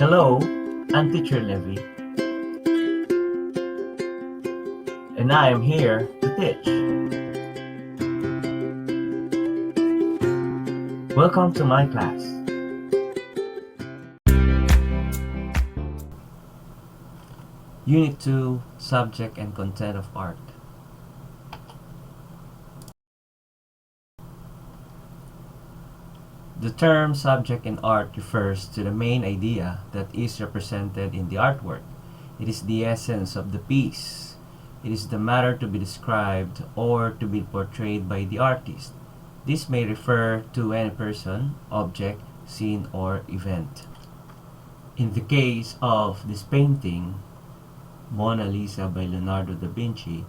Hello, I'm Teacher Levy, and I am here to teach. Welcome to my class. Unit 2, Subject and Content of Art. The term subject in art refers to the main idea that is represented in the artwork. It is the essence of the piece. It is the matter to be described or to be portrayed by the artist. This may refer to any person, object, scene, or event. In the case of this painting, Mona Lisa by Leonardo da Vinci,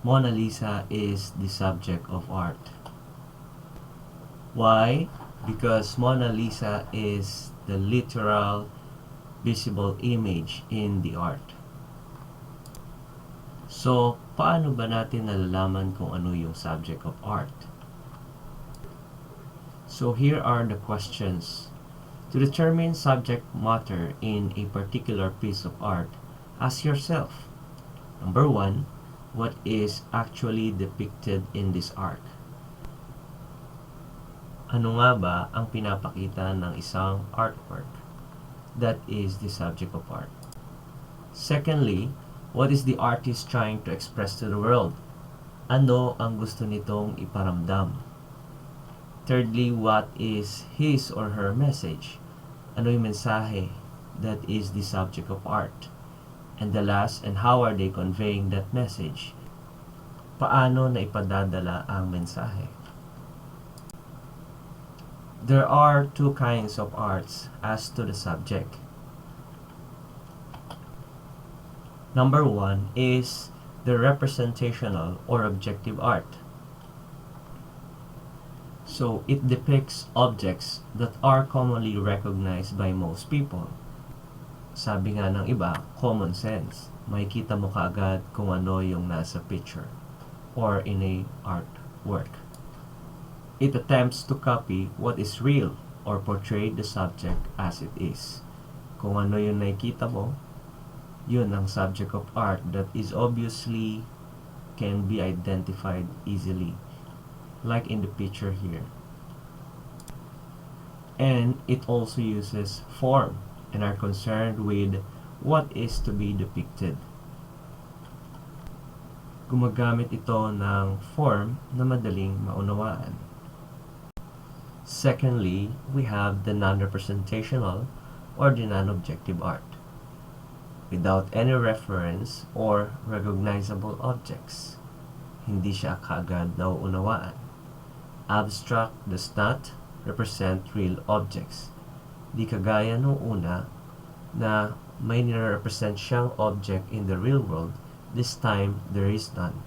Mona Lisa is the subject of art. Why? Because Mona Lisa is the literal, visible image in the art. So, paano ba natin nalalaman kung ano yung subject of art? So, here are the questions. To determine subject matter in a particular piece of art, ask yourself. Number 1, what is actually depicted in this art? Ano nga ba ang pinapakita ng isang artwork? That is the subject of art. Secondly, what is the artist trying to express to the world? Ano ang gusto nitong iparamdam? Thirdly, what is his or her message? Ano yung mensahe? That is the subject of art. And the last, and how are they conveying that message? Paano na ipadadala ang mensahe? There are two kinds of arts as to the subject. Number 1 is the representational or objective art. So, it depicts objects that are commonly recognized by most people. Sabi nga ng iba, common sense. Makikita mo kaagad kung ano yung nasa picture or in a artwork. It attempts to copy what is real or portray the subject as it is. Kung ano yung nakikita mo, yun ang subject of art that is obviously can be identified easily, like in the picture here. And it also uses form and are concerned with what is to be depicted. Gumagamit ito ng form na madaling maunawaan. Secondly, we have the non-representational or the non-objective art. Without any reference or recognizable objects, hindi siya kaagad nauunawaan. Abstract does not represent real objects. Di kagaya nung una na may nire-represent siyang object in the real world, this time there is none.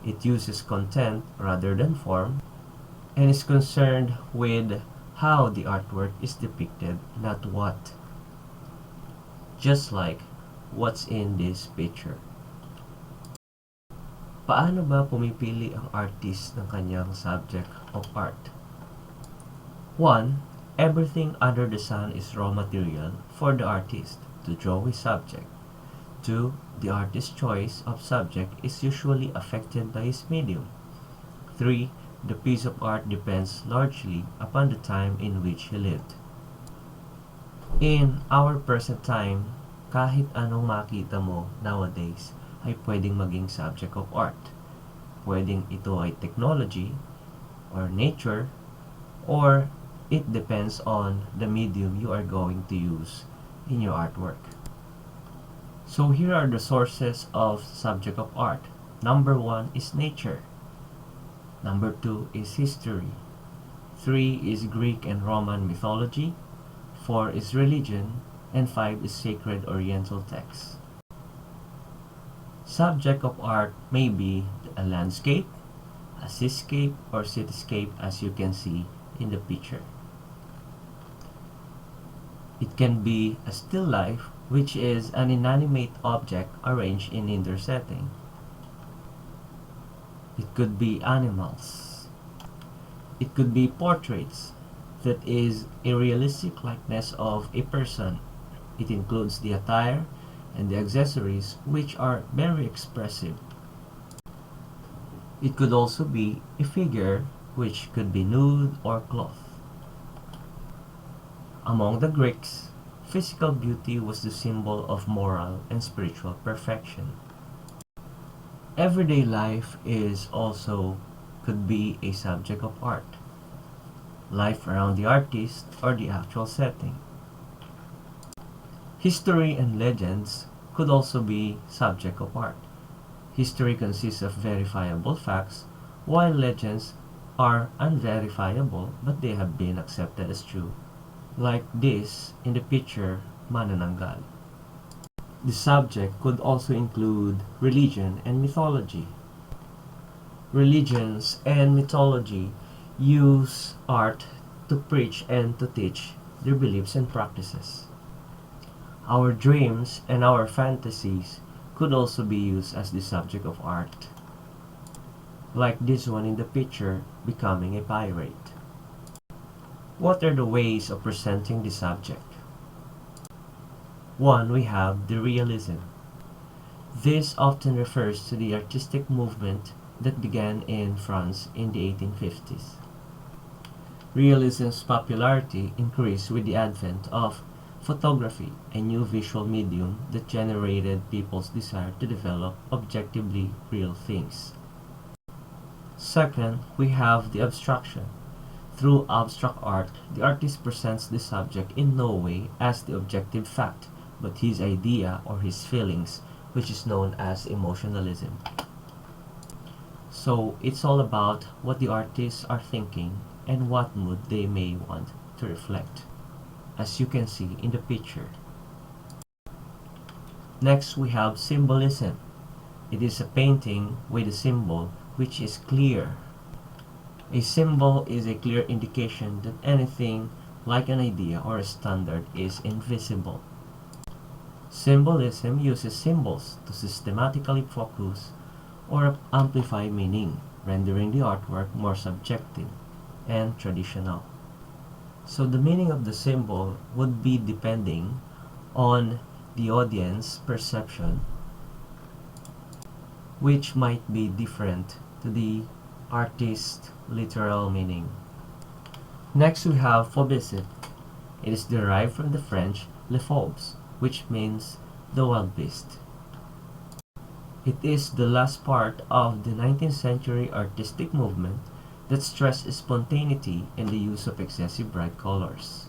It uses content rather than form, and is concerned with how the artwork is depicted, not what. Just like what's in this picture. Paano ba pumipili ang artist ng kanyang subject of art? 1. Everything under the sun is raw material for the artist to draw his subject. 2. The artist's choice of subject is usually affected by his medium. 3. The piece of art depends largely upon the time in which he lived. In our present time, kahit anong makita mo nowadays ay pwedeng maging subject of art. Pwedeng ito ay technology or nature, or it depends on the medium you are going to use in your artwork. So here are the sources of subject of art. Number 1 is nature. Number 2 is history. 3 is Greek and Roman mythology. 4 is religion. And 5 is sacred Oriental texts. Subject of art may be a landscape, a seascape, or cityscape as you can see in the picture. It can be a still life, which is an inanimate object arranged in indoor setting. It could be animals. It could be portraits, that is a realistic likeness of a person. It includes the attire and the accessories, which are very expressive. It could also be a figure, which could be nude or cloth. Among the Greeks, physical beauty was the symbol of moral and spiritual perfection. Everyday life is also could be a subject of art. Life around the artist or the actual setting. History and legends could also be subject of art. History consists of verifiable facts, while legends are unverifiable but they have been accepted as true, like this in the picture Manananggal. The subject could also include religion and mythology. Religions and mythology use art to preach and to teach their beliefs and practices. Our dreams and our fantasies could also be used as the subject of art, like this one in the picture, becoming a pirate. What are the ways of presenting the subject? One, we have the realism. This often refers to the artistic movement that began in France in the 1850s. Realism's popularity increased with the advent of photography, a new visual medium that generated people's desire to develop objectively real things. Second, we have the abstraction. Through abstract art, the artist presents the subject in no way as the objective fact, but his idea or his feelings, which is known as emotionalism. So it's all about what the artists are thinking and what mood they may want to reflect, as you can see in the picture. Next, we have symbolism. It is a painting with a symbol which is clear. A symbol is a clear indication that anything like an idea or a standard is invisible. Symbolism uses symbols to systematically focus or amplify meaning, rendering the artwork more subjective and traditional. So the meaning of the symbol would be depending on the audience perception, which might be different to the artist's literal meaning. Next, we have phobicide. It is derived from the French "le phobes", which means the wild beast. It is the last part of the 19th century artistic movement that stressed spontaneity and the use of excessive bright colors,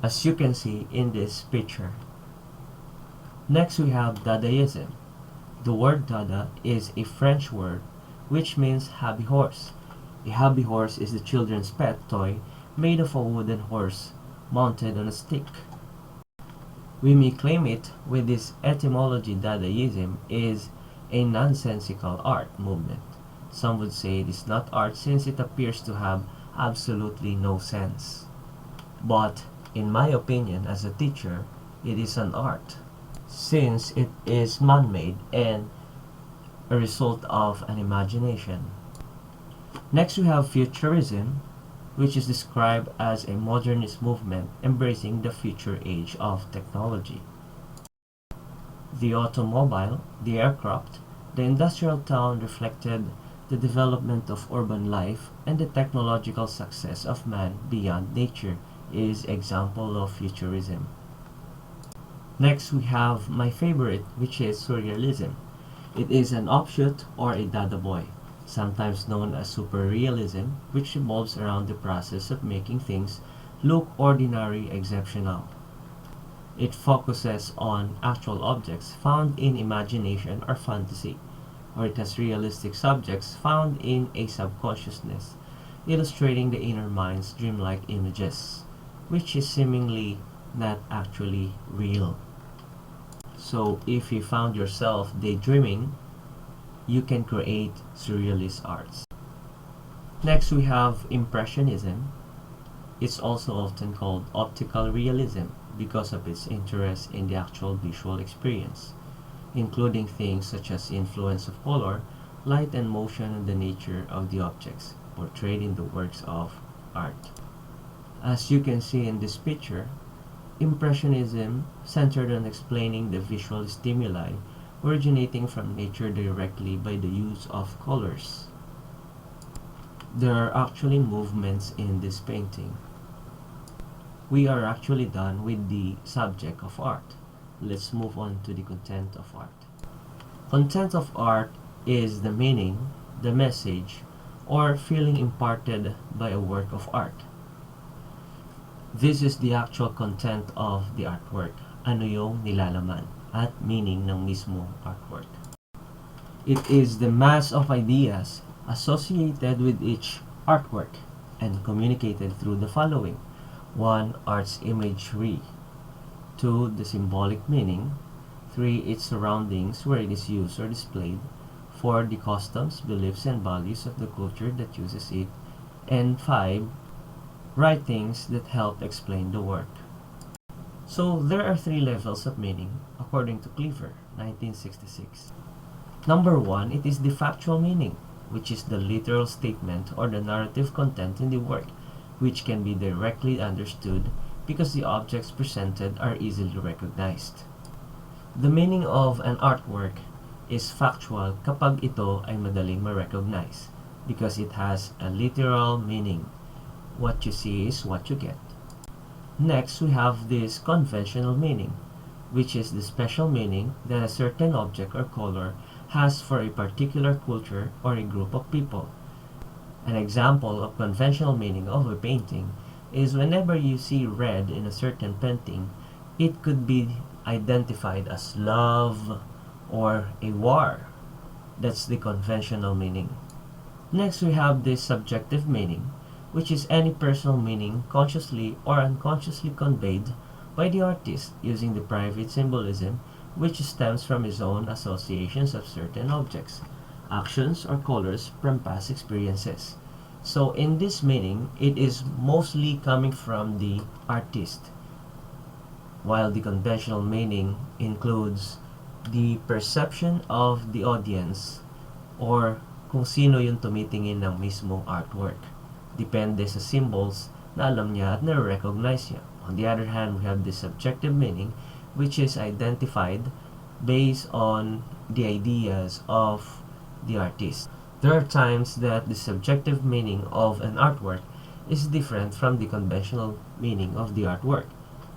as you can see in this picture. Next, we have Dadaism. The word Dada is a French word which means happy horse. A happy horse is the children's pet toy made of a wooden horse mounted on a stick. We may claim it with this etymology. Dadaism is a nonsensical art movement. Some would say it is not art since it appears to have absolutely no sense. But in my opinion as a teacher, it is an art since it is man-made and a result of an imagination. Next, we have Futurism, which is described as a modernist movement embracing the future age of technology. The automobile, the aircraft, the industrial town reflected the development of urban life and the technological success of man beyond nature is example of futurism. Next, we have my favorite, which is Surrealism. It is an offshoot or a Dada boy, sometimes known as superrealism, which revolves around the process of making things look ordinary exceptional. It focuses on actual objects found in imagination or fantasy, or it has realistic subjects found in a subconsciousness, illustrating the inner mind's dreamlike images, which is seemingly not actually real. So if you found yourself daydreaming, you can create surrealist arts. Next, we have Impressionism. It's also often called optical realism because of its interest in the actual visual experience, including things such as influence of color, light and motion, and the nature of the objects portrayed in the works of art. As you can see in this picture, Impressionism centered on explaining the visual stimuli originating from nature directly by the use of colors. There are actually movements in this painting. We are actually done with the subject of art. Let's move on to the content of art. Content of art is the meaning, the message, or feeling imparted by a work of art. This is the actual content of the artwork. Ano yung nilalaman at meaning ng mismo artwork. It is the mass of ideas associated with each artwork and communicated through the following. 1. Art's imagery. 2. The symbolic meaning. 3. Its surroundings where it is used or displayed. 4. The customs, beliefs, and values of the culture that uses it. And 5. Writings that help explain the work. So there are 3 levels of meaning according to Cleaver, 1966. Number 1, it is the factual meaning, which is the literal statement or the narrative content in the work, which can be directly understood because the objects presented are easily recognized. The meaning of an artwork is factual kapag ito ay madaling ma-recognize because it has a literal meaning. What you see is what you get. Next, we have this conventional meaning, which is the special meaning that a certain object or color has for a particular culture or a group of people. An example of conventional meaning of a painting is whenever you see red in a certain painting, it could be identified as love or a war. That's the conventional meaning. Next, we have this subjective meaning, which is any personal meaning consciously or unconsciously conveyed by the artist using the private symbolism which stems from his own associations of certain objects, actions, or colors from past experiences. So in this meaning, it is mostly coming from the artist, while the conventional meaning includes the perception of the audience or kung sino yung tumitingin ng mismong artwork. Depende sa symbols na alam niya at na-recognize niya. On the other hand, we have the subjective meaning, which is identified based on the ideas of the artist. There are times that the subjective meaning of an artwork is different from the conventional meaning of the artwork.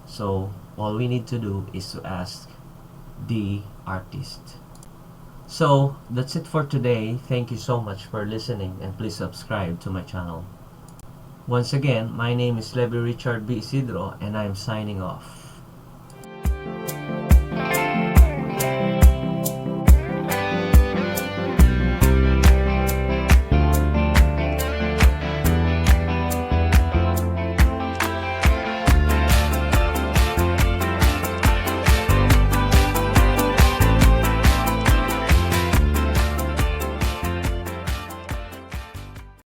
So, all we need to do is to ask the artist. So, that's it for today. Thank you so much for listening and please subscribe to my channel. Once again, my name is Levi Richard B. Isidro and I am signing off.